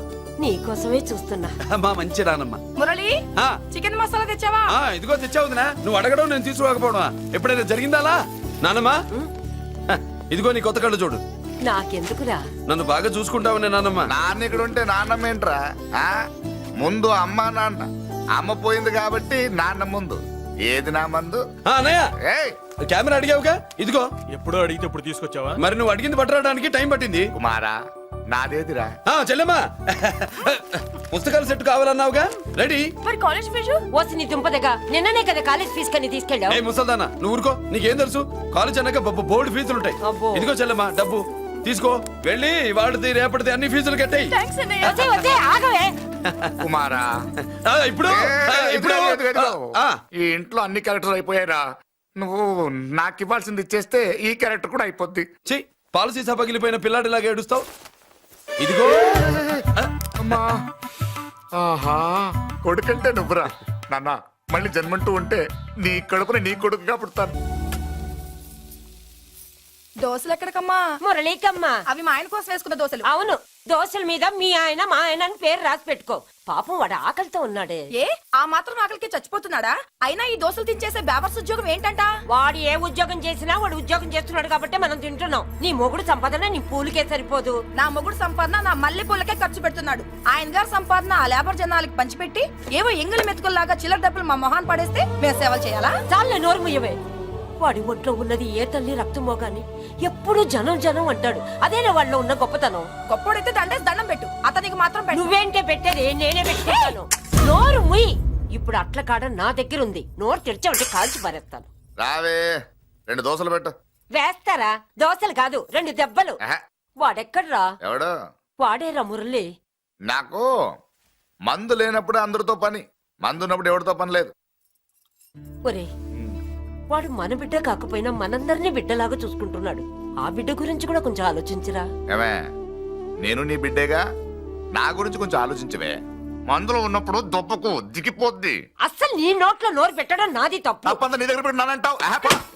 [SPEAKER 3] నీకోసమే చూస్తున్నా.
[SPEAKER 4] మా మంచి నానమ్మ.
[SPEAKER 1] మురళి
[SPEAKER 4] ఆ,
[SPEAKER 1] చికెన్ మసాలా తెచ్చావా?
[SPEAKER 4] ఇదిగో తెచ్చావుదినా. నువ్వు అడగడం నేను తీసుకోకపోవడమా? ఎప్పుడైనా జరిగిందాలా? నానమ్మా, ఇదిగో నీ కొత్త కళ్ళు చూడు.
[SPEAKER 3] నాకెందుకురా?
[SPEAKER 4] నన్ను బాగా చూసుకుంటావునే నానమ్మ.
[SPEAKER 9] నాన్న ఇక్కడ ఉంటే నాన్నమ్మ ఏంట్రా? ఆ? ముందు అమ్మ నాన్న. అమ్మ పోయింది కాబట్టి నాన్న ముందు. ఏది నా మందు?
[SPEAKER 4] అన్నయ్య,
[SPEAKER 9] ఏయ్
[SPEAKER 4] కెమెరా అడిగావుగా, ఇదిగో.
[SPEAKER 2] ఎప్పుడో అడిగితే ఇప్పుడు తీసుకొచ్చావా?
[SPEAKER 4] మరి నువ్వు అడిగింది పట్టడానికి టైం పట్టింది.
[SPEAKER 9] కుమారా, నాదేదిరా?
[SPEAKER 4] చెల్లెమ్మా, పుస్తకాల సెట్ కావాలన్నావుగా, రెడీ.
[SPEAKER 3] మరి కాలేజ్ ఫీజు? వసి నీ దుంపదగా నిన్ననే కదా కాలేజ్ ఫీజు కని తీసుకెళ్ళావు.
[SPEAKER 4] ఏ ముసల్దానా, నువ్వు ఊరుకో. నీకేం తెలుసు? కాలేజ్ అన్నాక బోర్డు ఫీజులు ఉంటాయి.
[SPEAKER 3] అబ్బో.
[SPEAKER 4] ఇదిగో చెల్లెమ్మా, డబ్బు తీసుకో. వెళ్ళి వాడిది రేపటిది అన్ని ఫీజులు కట్టాయి.
[SPEAKER 3] వచ్చే వచ్చే ఆగవే.
[SPEAKER 9] కుమారా,
[SPEAKER 4] ఇప్పుడు ఇప్పుడు
[SPEAKER 9] ఈ ఇంట్లో అన్ని క్యారెక్టర్ అయిపోయారా? నువ్వు నాకు ఇవ్వాల్సింది ఇచ్చేస్తే ఈ క్యారెక్టర్ కూడా అయిపోద్ది.
[SPEAKER 4] చెయ్యి. పాలసీ సభ పగిలిపోయిన పిల్లాడిలాగా ఏడుస్తావు. ఇదిగో.
[SPEAKER 9] అమ్మా, ఆహా, కొడుకంటే నువ్వురా నాన్న. మళ్ళీ జన్మంటూ ఉంటే నీ కడుపున నీ కొడుకుగా పుడతాను.
[SPEAKER 1] దోశలు ఎక్కడికమ్మా?
[SPEAKER 3] మురళీకమ్మా.
[SPEAKER 1] అవి మా ఆయన కోసం వేసుకున్న దోశలు.
[SPEAKER 3] అవును, దోశల మీద మీ ఆయన మా ఆయన అని పేరు రాసి పెట్టుకో. పాపం వాడు ఆకలితో ఉన్నాడే.
[SPEAKER 1] ఏ ఆ మాత్రం ఆకలికి చచ్చిపోతున్నాడా? అయినా ఈ దోశలు తినేసే బేవర్స్ ఉద్యోగం ఏంటంట?
[SPEAKER 3] వాడు ఏ ఉద్యోగం చేసినా వాడు ఉద్యోగం చేస్తున్నాడు కాబట్టి మనం తింటున్నాం. నీ మొగుడు సంపాదన నీ పూలికే సరిపోదు.
[SPEAKER 1] నా మొగుడు సంపాదన నా మల్లె పూలకే ఖర్చు పెడుతున్నాడు. ఆయన గారి సంపాదన ఆ లేబర్ జనాలకి పంచిపెట్టి ఏవో ఎంగిలి మెతుకుల్లాగా చిల్లర డబ్బులు మా మొహాన్ పడేస్తే మేము సేవలు చేయాలా?
[SPEAKER 3] చాలే నోరు ముయ్యవే. వాడి ఒంట్లో ఉన్నది ఏ తల్లి రక్తమో గాని ఎప్పుడు జనం జనం అంటాడు. అదేనా వాళ్ళలో ఉన్న గొప్పతనం.
[SPEAKER 1] గొప్పోడైతే దండేసి దండం పెట్టు, అతనికి మాత్రం పెట్టు.
[SPEAKER 3] నువ్వేంటే పెట్టేది? నేనే పెట్టుకుంటాను. నోరు ముయ్యి. ఇప్పుడు అట్ల కాడ నా దగ్గర ఉంది. నోరు తెరిచావంటే కాల్చి పారేస్తాను.
[SPEAKER 9] రావే, 2 దోశలు పెట్టు.
[SPEAKER 3] వేస్తారా? దోశలు కాదు, 2 దెబ్బలు.
[SPEAKER 9] ఆహా.
[SPEAKER 3] వాడెక్కడ్రా?
[SPEAKER 9] ఎవడు?
[SPEAKER 3] వాడేరా మురళి.
[SPEAKER 9] నాకు మందు లేనప్పుడు అందరితో పని, మందు ఉన్నప్పుడు ఎవరితో పని లేదు.
[SPEAKER 3] ఒరే, వాడు మన బిడ్డ కాకపోయినా మనందరినీ బిడ్డలాగా చూసుకుంటున్నాడు. ఆ బిడ్డ గురించి కూడా కొంచెం ఆలోచించరా.
[SPEAKER 9] ఏమే, నేను నీ బిడ్డేగా, నా గురించి కొంచెం ఆలోచించవే. మందులో ఉన్నప్పుడు దొప్పకు దిగిపోద్ది.
[SPEAKER 3] అస్సలు నీ నోట్లో నోరు పెట్టడం నాది తప్పు.
[SPEAKER 9] తప్పంతా నీ దగ్గర పెట్టినానంటావు.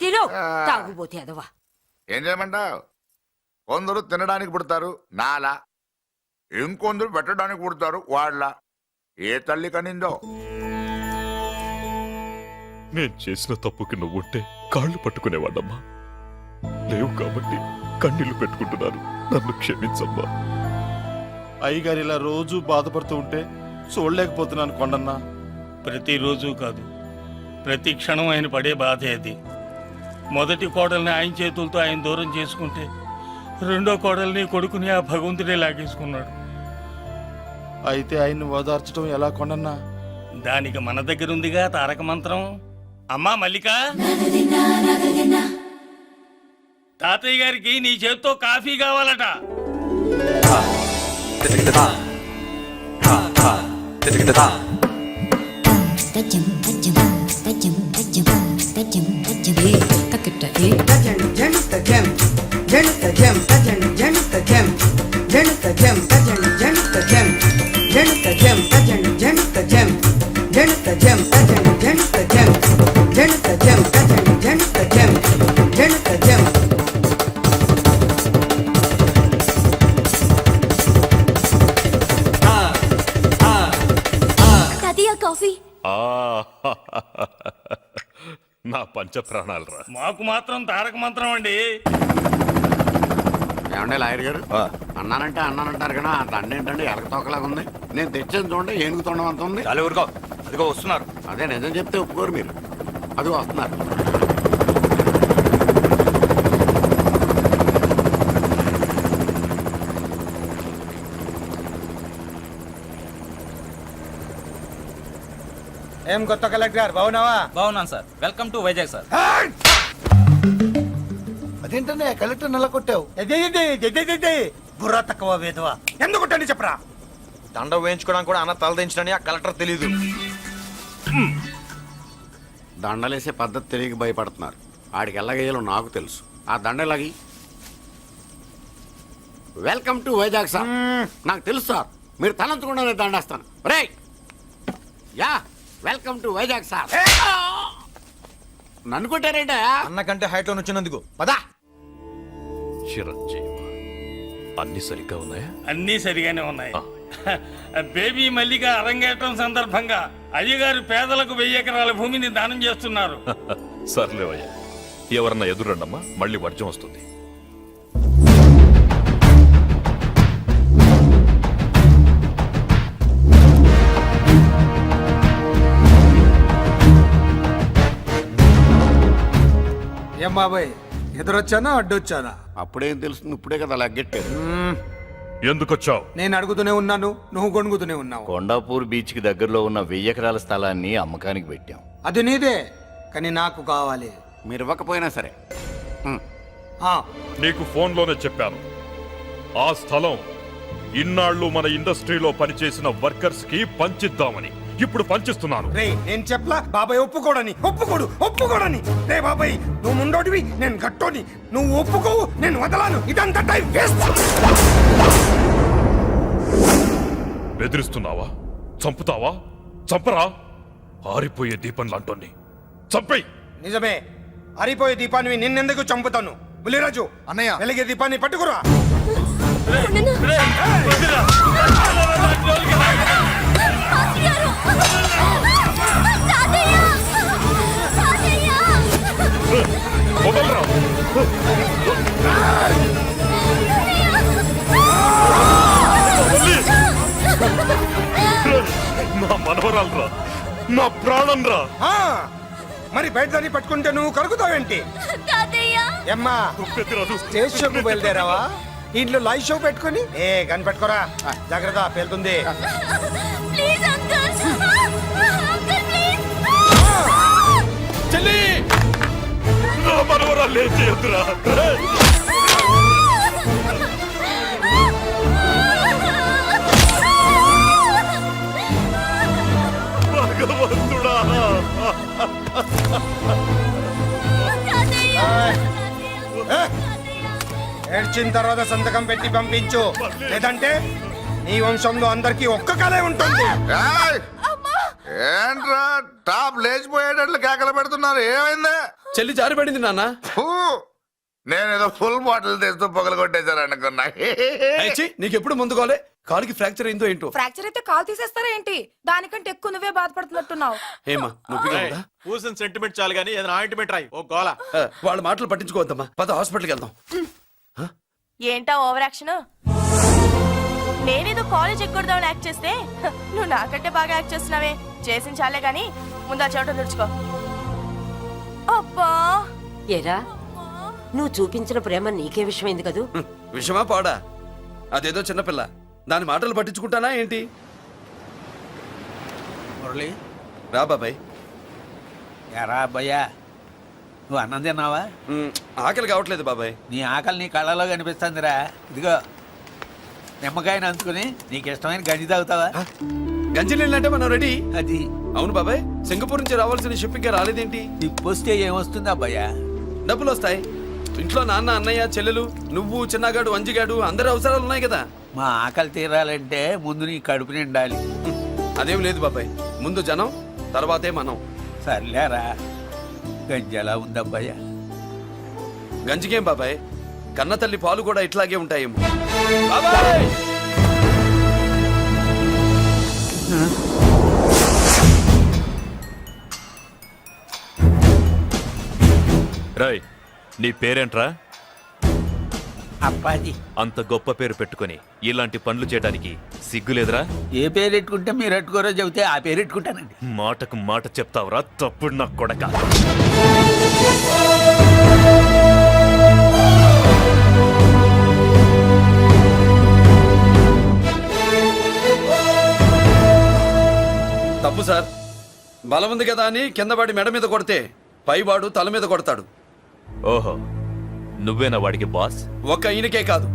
[SPEAKER 3] తిను, తాగుబోతే అదవా.
[SPEAKER 9] ఏం చేయమంటావు? కొందరు తినడానికి పుడతారు నాలా, ఇంకొందరు పెట్టడానికి పుడతారు వాళ్ళ. ఏ తల్లి కనిందో?
[SPEAKER 11] నేను చేసిన తప్పుకి నువ్వుంటే కాళ్ళు పట్టుకునేవాడమ్మా. లేవు కాబట్టి కన్నీళ్లు పెట్టుకుంటున్నాను. నన్ను క్షమించమ్మా.
[SPEAKER 2] అయ్యగారు ఇలా రోజు బాధపడుతూ ఉంటే చూడలేకపోతున్నాను కొండన్న.
[SPEAKER 5] ప్రతిరోజు కాదు, ప్రతి క్షణం ఆయన పడే బాధే అది. మొదటి కోడల్ని ఆయన చేతులతో ఆయన దూరం చేసుకుంటే రెండో కోడల్ని కొడుకుని ఆ భగవంతుడే లాగేసుకున్నాడు.
[SPEAKER 2] అయితే ఆయన్ని ఓదార్చడం ఎలా కొండన్న?
[SPEAKER 5] దానికి మన దగ్గర ఉందిగా తారక మంత్రం. అమ్మా మల్లిక, తాతయ్య గారికి నీ చేత్తో కాఫీ కావాలట.
[SPEAKER 3] కాఫీ
[SPEAKER 11] నా పంచ ప్రాణాలు రా.
[SPEAKER 5] మాకు మాత్రం తారక మంత్రం అండి.
[SPEAKER 6] ఏమంటే లాయర్ గారు, అన్నానంటారు కదా, అంత అన్నేంటండి ఎలకతోకలాగా ఉంది. నేను తెచ్చేది చూడండి, ఏనుగు తొండం అంత ఉంది.
[SPEAKER 11] చాలు ఊరుకో, అదిగో వస్తున్నారు.
[SPEAKER 6] అదే నిజం చెప్తే ఒప్పుకోరు మీరు. అది వస్తున్నారు.
[SPEAKER 8] ఏం కొత్త కలెక్టర్ బాగున్నావా?
[SPEAKER 1] బాగున్నాను sir. Welcome to Vizag sir.
[SPEAKER 9] అదేంటనే కలెక్టర్ నెల కొట్టావు?
[SPEAKER 8] బుర్రా తక్కువ వేదవా ఎందుకు కొట్టండి చెప్పరా.
[SPEAKER 12] దండ వేయించుకోవడానికి కూడా అన్న తలదించడని ఆ కలెక్టర్ తెలీదు.
[SPEAKER 6] దండలేసే పద్ధతి తెలియక భయపడుతున్నారు. ఆడికి ఎలాగేయాలో నాకు తెలుసు. ఆ దండలాగి వెల్కమ్ టు వైజాగ్ సార్. నాకు తెలుసు సార్, మీరు తలంచకుండానే దండేస్తాను. రే యా వెల్కమ్ టు వైజాగ్ సార్. నన్ను కొట్టారేంటా?
[SPEAKER 12] అన్న కంటే హైట్ లో వచ్చినందుకు పదా.
[SPEAKER 11] చిరంజీవి అన్ని సరిగ్గా ఉన్నాయా?
[SPEAKER 5] అన్నీ సరిగానే ఉన్నాయి. బేబీ మల్లిక అరంగేట్రం సందర్భంగా అయ్యగారు పేదలకు 1000 ఎకరాల భూమిని దానం చేస్తున్నారు.
[SPEAKER 11] సర్లేవయ్యా, ఎవరన్నా ఎదురండమ్మా, మళ్ళీ వర్జం వస్తుంది.
[SPEAKER 8] ఏం బాబాయ్, ఎదురొచ్చానా అడ్డొచ్చానా?
[SPEAKER 6] అప్పుడేం తెలుస్తుంది, ఇప్పుడే కదా లగ్గెట్టారు.
[SPEAKER 11] ఎందుకొచ్చావు?
[SPEAKER 8] నేను అడుగుతూనే ఉన్నాను, నువ్వు గొణుగుతూనే ఉన్నావు.
[SPEAKER 6] కొండాపూర్ బీచ్ కి దగ్గరలో ఉన్న 1000 ఎకరాల స్థలాన్ని అమ్మకానికి పెట్టాం.
[SPEAKER 8] అది నీదే, కానీ నాకు కావాలి.
[SPEAKER 6] మీరు ఇవ్వకపోయినా సరే.
[SPEAKER 11] నీకు ఫోన్లోనే చెప్పాను, ఆ స్థలం ఇన్నాళ్ళు మన ఇండస్ట్రీలో పనిచేసిన వర్కర్స్ కి పంచిద్దామని. ఇప్పుడు పంచిస్తున్నాను.
[SPEAKER 8] రే నేను చెప్పలా బాబాయ్ ఒప్పుకోడని. ఒప్పుకోడని. రే బాబాయ్, నువ్వు ముండోటివి, నేను గట్టోని. నువ్వు ఒప్పుకోవు, నేను వదలాను. ఇదంతా టైం వేస్ట్.
[SPEAKER 11] బెదిరిస్తున్నావా? చంపుతావా? చంపరా? ఆరిపోయే దీపం లాంటోని చంపేయ్.
[SPEAKER 8] నిజమే, ఆరిపోయే దీపాన్ని నిన్నెందుకు చంపుతాను? బుల్లిరాజు
[SPEAKER 9] అన్నయ్య.
[SPEAKER 8] వెలిగే దీపాన్ని పట్టుకురా.
[SPEAKER 11] వదలరా. నా మనవరాలరా, నా ప్రాణం రా.
[SPEAKER 8] ఆ, మరి బయట దాన్ని పట్టుకుంటే నువ్వు కరుగుతావేంటి? అమ్మా స్టేజ్ షోకు బయలుదేరావా? ఇంట్లో లైవ్ షో పెట్టుకుని కనిపెట్టుకోరా. జాగ్రత్త, పేలుతుంది.
[SPEAKER 4] చెల్లి,
[SPEAKER 11] నా మనవరాలు ఏం చేయొద్దురా. భగవంతుడా.
[SPEAKER 8] ఏడ్చిన తర్వాత సంతకం పెట్టి పంపించు, లేదంటే నీ వంశంలో అందరికీ ఒక్క కలే ఉంటుంది.
[SPEAKER 9] ఏంట్రా టాప్ లేచిపోయేటట్లు కేకలు పెడుతున్నారు? ఏమైంది?
[SPEAKER 4] చెల్లి జారిపడింది నాన్న.
[SPEAKER 9] నేనేదో ఫుల్ బాటిల్ తెస్తూ పొగలు కొట్టేశారు అనుకున్నా.
[SPEAKER 4] నీకెప్పుడు ముందుకోలే? కాలుకి ఫ్రాక్చర్ అయిందో ఏంటో.
[SPEAKER 1] ఫ్రాక్చర్ అయితే కాల్ తీసేస్తారా ఏంటి? దానికంటే ఎక్కువ నువ్వే బాధపడుతున్నట్టున్నావు.
[SPEAKER 4] ఏమా నొప్పిగా ఉందా?
[SPEAKER 12] పూసిన సెంటిమెంట్ చాలు గానీ ఏదైనా ఆయింట్మెంట్ రాయి. ఓ గోల.
[SPEAKER 4] వాళ్ళ మాటలు పట్టించుకోవద్దమ్మా, పద హాస్పిటల్కి వెళ్దాం.
[SPEAKER 3] ఏంటా ఓవర్ యాక్షన్? నేనేదో కాలేజ్ ఎక్కడదామని యాక్ట్ చేస్తే నువ్వు నాకంటే బాగా యాక్ట్ చేస్తున్నావే. చేసిన చాలే గాని ముందు ఆ చోట తుడుచుకో. అబ్బా,
[SPEAKER 13] ఏరా నువ్వు చూపించిన ప్రేమ నీకే విషయమైంది కదూ?
[SPEAKER 4] విషమా పాడా? అదేదో చిన్నపిల్ల, దాని మాటలు పట్టించుకుంటానా ఏంటి?
[SPEAKER 10] మురళి,
[SPEAKER 4] రా బాబాయ్.
[SPEAKER 10] ఎరా అబ్బాయ్యా, నువ్వు అన్నం తిన్నావా?
[SPEAKER 4] ఆకలి కావట్లేదు బాబాయ్.
[SPEAKER 10] నీ ఆకలి నీ కళ్ళలో కనిపిస్తుందిరా. ఇదిగో నిమ్మకాయని అంచుకుని నీకు ఇష్టమైన గంజి తాగుతావా?
[SPEAKER 4] గంజి నీళ్ళంటే మనం రెడీ.
[SPEAKER 10] అది
[SPEAKER 4] అవును బాబాయ్, సింగపూర్ నుంచి రావాల్సిన షిప్పింగ్ రాలేదేంటి?
[SPEAKER 10] తిప్పొస్తే ఏమొస్తుంది అబ్బాయ్యా?
[SPEAKER 4] డబ్బులు వస్తాయి. ఇంట్లో నాన్న, అన్నయ్య, చెల్లెలు, నువ్వు, చిన్నగాడు, అంజిగాడు, అందరి అవసరాలు ఉన్నాయి కదా.
[SPEAKER 10] మా ఆకలి తీరాలంటే ముందు నీ కడుపు నిండాలి.
[SPEAKER 4] అదేం లేదు బాబాయ్, ముందు జనం, తర్వాతే మనం.
[SPEAKER 10] సర్లేరా, గంజి ఎలా ఉంది అబ్బాయ్యా?
[SPEAKER 4] గంజికేం బాబాయ్, కన్న తల్లి పాలు కూడా ఇట్లాగే ఉంటాయేమో. బాబాయ్!
[SPEAKER 11] రాయ్, నీ పేరేంట్రా?
[SPEAKER 10] అప్పాజీ.
[SPEAKER 11] అంత గొప్ప పేరు పెట్టుకొని ఇలాంటి పనులు చేయడానికి సిగ్గులేదురా?
[SPEAKER 10] ఏ పేరు పెట్టుకుంటే మీరు పెట్టుకోరో చెబితే ఆ పేరు పెట్టుకుంటానండి.
[SPEAKER 11] మాటకు మాట చెప్తావురా తప్పుడు నా కొడక.
[SPEAKER 4] తప్పు సార్. బలం ఉంది కదా అని కిందవాడి మెడ మీద కొడితే పైవాడు తల మీద కొడతాడు.
[SPEAKER 11] ఓహో, నువ్వేనా వాడికి బాస్?
[SPEAKER 4] ఒక్క ఈయనకే కాదు,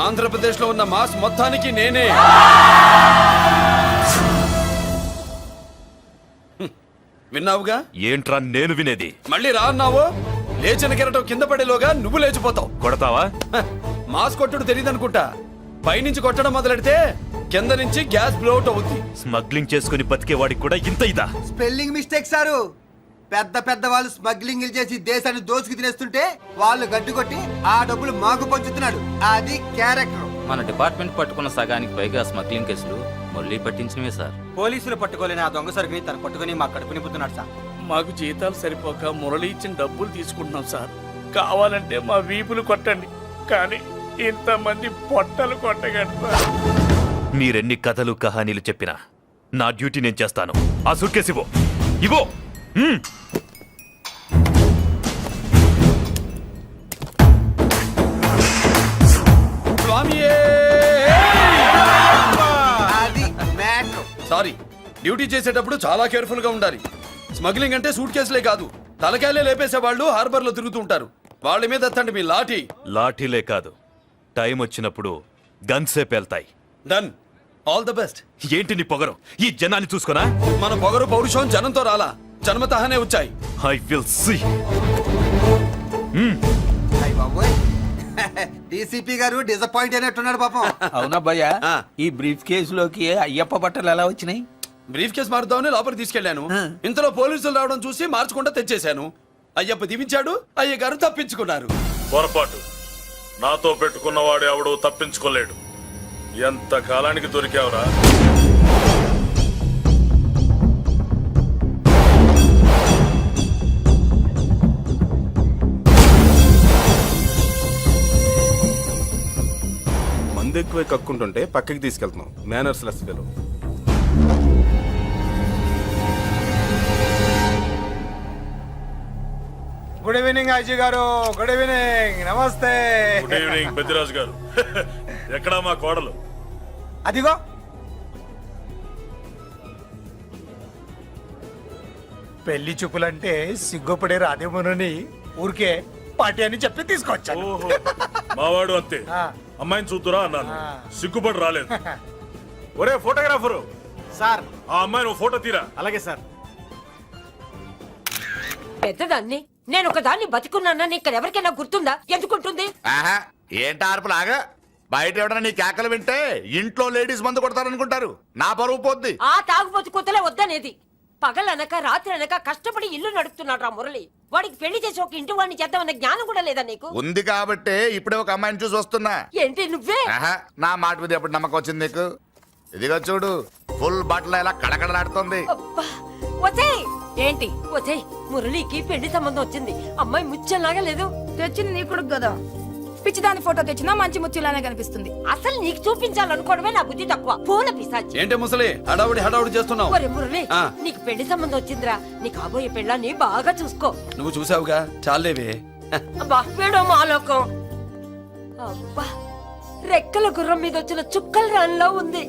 [SPEAKER 4] ఆంధ్రప్రదేశ్ లో ఉన్న మాస్ మొత్తానికి నేనే. విన్నావుగా?
[SPEAKER 11] ఏంట్రా నేను వినేది?
[SPEAKER 4] మళ్ళీ రా అన్నావు, లేచిన కెరటం కింద పడేలోగా నువ్వు లేచిపోతావు.
[SPEAKER 11] కొడతావా?
[SPEAKER 4] మాస్ కొట్టుడు తెలియదనుకుంటా. పైనుంచి కొట్టడం మొదలెడితే కింద నుంచి గ్యాస్ బ్లౌట్ అవుద్ది.
[SPEAKER 11] స్మగ్లింగ్ చేసుకుని బతికేవాడికి కూడా ఇంత ఇదా?
[SPEAKER 14] Spelling mistake sir. పెద్ద పెద్ద వాళ్ళు స్మగ్లింగ్ చేసి దేశాన్ని దోచుకు తినేస్తుంటే వాళ్ళు గడ్డు కొట్టి ఆ డబ్బులు మాకు పంచుతున్నాడు. అది క్యారెక్టర్.
[SPEAKER 12] మన డిపార్ట్మెంట్ పట్టుకున్న సగానికి పైగా స్మగ్లింగ్ కేసులు మురళి పట్టించినవే సార్.
[SPEAKER 14] పోలీసులు పట్టుకోలేని ఆ దొంగ సరుకుని తను పట్టుకుని మా కడుపు నింపుతున్నాడు సార్.
[SPEAKER 5] మాకు జీతాలు సరిపోక మురళి ఇచ్చిన డబ్బులు తీసుకుంటున్నాం సార్. కావాలంటే మా వీపులు కొట్టండి, కానీ ఇంతమంది పొట్టలు కొట్టగండి సార్.
[SPEAKER 11] మీరెన్ని కథలు కహానీలు చెప్పినా నా డ్యూటీ నేను చేస్తాను. ఆ సూట్కేస్ ఇవ్వు, ఇవ్వు.
[SPEAKER 4] స్వామియే!
[SPEAKER 14] అది మ్యాటర్.
[SPEAKER 4] సారీ, డ్యూటీ చేసేటప్పుడు చాలా కేర్ఫుల్ గా ఉండాలి. స్మగ్లింగ్ అంటే సూట్ కేసులే కాదు, తలకాయలే లేపేసే వాళ్ళు హార్బర్ లో తిరుగుతూ ఉంటారు. వాళ్ళ మీద ఎత్తండి మీ లాఠీ.
[SPEAKER 11] లాఠీలే కాదు, టైం వచ్చినప్పుడు గన్సే పేల్తాయి.
[SPEAKER 4] డన్. All the best.
[SPEAKER 11] ఏంటి నీ పొగరు? ఈ జనాన్ని చూసుకోనా?
[SPEAKER 4] మన పొగరు పౌరుషం జనంతో రాలా, జన్మతహనే వచ్చాయి.
[SPEAKER 11] I will see.
[SPEAKER 14] అయ్య బాబోయ్, డీసీపీ గారు డిసప్పాయింట్ అయినట్టున్నాడు పాపం.
[SPEAKER 10] అవునా భయ్య,
[SPEAKER 4] ఆ.
[SPEAKER 10] ఈ బ్రీఫ్ కేసులోకి అయ్యప్ప బట్టలు ఎలా వచ్చినాయి?
[SPEAKER 4] బ్రీఫ్ కేసు మారుద్దామని లోపలికి తీసుకెళ్లాను. ఇంతలో పోలీసులు రావడం చూసి మార్చకుండా తెచ్చేశాను. అయ్యప్ప దీవించాడు, అయ్య గారు తప్పించుకున్నారు.
[SPEAKER 11] పొరపాటు. నాతో పెట్టుకున్నవాడు ఎవడో తప్పించుకోలేడు. ఎంత కాలానికి దొరికావురా?
[SPEAKER 2] మందు ఎక్కువ కక్కుంటుంటే పక్కకి తీసుకెళ్తున్నాం. Manners less fellow.
[SPEAKER 8] Good evening Ajay garu. Good evening. నమస్తే.
[SPEAKER 11] Good evening Peddiraju garu. ఎక్కడా మా కోడలు?
[SPEAKER 8] అదిగో పెళ్లి చూపులంటే సిగ్గుపడే రాదేమోనని ఊరికే పార్టీ అని చెప్పి తీసుకొచ్చాను.
[SPEAKER 11] ఓహో, మావాడు అంతే.
[SPEAKER 8] ఆ.
[SPEAKER 11] అమ్మాయిని చూద్దురా అన్నాను,
[SPEAKER 8] ఆ.
[SPEAKER 11] సిగ్గుపడి రాలేదు. ఒరే ఫోటోగ్రాఫరు,
[SPEAKER 14] సార్
[SPEAKER 11] ఆ అమ్మాయిని ఓ ఫోటో తీరా.
[SPEAKER 14] అలాగే సార్.
[SPEAKER 13] పెద్దదాన్ని నేను ఒక దాన్ని బతికున్నానని ఇక్కడ ఎవరికైనా గుర్తుందా? ఎందుకుంటుంది?
[SPEAKER 9] ఆహా, ఏంటి ఆర్పులాగా? బయట ఎవడన్నా నీ కేకలు వింటే ఇంట్లో లేడీస్ మందు కొడతారనుకుంటారు. నా పరువు పోద్ది.
[SPEAKER 13] ఆ తాగుబోతు కూతలే వద్దనేది. పగలనక రాత్రి అనక కష్టపడి ఇల్లు నడుపుతున్నాడు రా మురళి. వాడికి పెళ్లి చేసి ఒక ఇంటి వాడిని చేద్దామన్న జ్ఞానం కూడా లేదా నీకు?
[SPEAKER 9] ఉంది కాబట్టే ఇప్పుడే ఒక అమ్మాయిని చూసి వస్తున్నా.
[SPEAKER 13] ఏంటి నువ్వే?
[SPEAKER 9] ఆహా, నా మాట మీద ఎప్పుడు నమ్మకం వచ్చింది నీకు? ఇదిగో చూడు, ఫుల్ బట్టలు ఎలా కడకడలాడుతుంది.
[SPEAKER 13] అబ్బా, వచ్చేయ్.
[SPEAKER 1] ఏంటి?
[SPEAKER 13] వచ్చేయ్, మురళికి పెళ్లి సంబంధం వచ్చింది. అమ్మాయి ముచ్చల్లాగా లేదు.
[SPEAKER 1] తెచ్చింది నీ కొడుకు కదా, పిచ్చిదాని ఫోటో తెచ్చినా మంచి ముచ్చిలానే కనిపిస్తుంది.
[SPEAKER 13] అసలు నీకు చూపించాలనుకోవడమే నా బుద్ధి తక్కువ. పూల పిశాచి.
[SPEAKER 4] ఏంటే ముసలి హడావుడి హడావుడి చేస్తున్నావు?
[SPEAKER 13] ఒరే మురళి,
[SPEAKER 4] ఆ.
[SPEAKER 13] నీకు పెళ్లి సంబంధం వచ్చిందిరా. నీ కాబోయే పెళ్ళాన్ని బాగా చూసుకో.
[SPEAKER 4] నువ్వు చూసావుగా, చాలేవే.
[SPEAKER 13] అబ్బా, వీడో మాలోకం. అబ్బా, రెక్కల గుర్రం మీద వచ్చిన చుక్కల రాన్లా ఉంది.